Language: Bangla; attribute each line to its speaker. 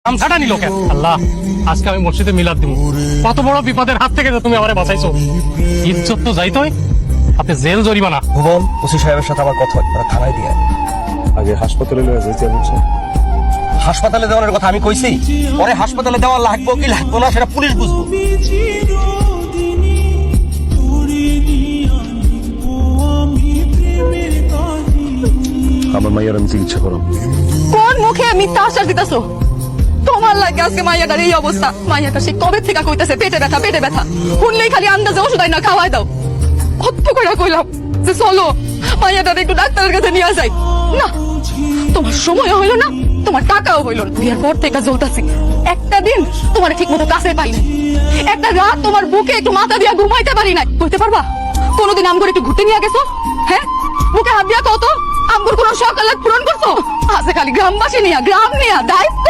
Speaker 1: গামছাটা নিল কেন? আল্লাহ, আজকে আমি মসজিদে মিলাদ দিব। কত বড় বিপদের হাত থেকে যে তুমি আমারে বাঁচাইছো। ইজ্জত তো যাইতোই, আপনি জেল জরিমানা।
Speaker 2: ভুবন ওসি সাহেবের সাথে আমার কথা হয়, ওরা থানায় দিয়ে
Speaker 3: আগে হাসপাতালে লয়ে যাইতে বলছে।
Speaker 2: হাসপাতালে দেওয়ার কথা আমি কইছি, পরে হাসপাতালে দেওয়া লাগবো কি লাগবো না সেটা পুলিশ বুঝবো।
Speaker 3: আমার মাইয়ার আমি চিকিৎসা করো।
Speaker 4: কোন মুখে মিথ্যা আশ্বাস দিতেছো? তোমার লাগে আজকে মাইয়াটার এই অবস্থা। মাইয়াটা সে কবে থেকে কইতেছে পেটে ব্যথা পেটে ব্যথা, শুনলেই খালি আন্দাজে ওষুধ না খাওয়াই দাও। অত্য করে কইলাম যে চলো মাইয়াটার একটু ডাক্তারের কাছে নিয়ে যাই, না তোমার সময় হইলো না, তোমার টাকাও হইলো না। বিয়ের পর থেকে জ্বলতাছি, একটা দিন তোমার ঠিক মতো কাছে পাই নাই, একটা রাত তোমার বুকে একটু মাথা দিয়া ঘুমাইতে পারি নাই। কইতে পারবা কোনোদিন আমগর একটু ঘুরতে নিয়ে গেছো? হ্যাঁ, বুকে হাত দিয়া কত আমগর কোন সকালে পূরণ করছো? আছে খালি গ্রামবাসী নিয়া, গ্রাম নিয়া দায়িত্ব।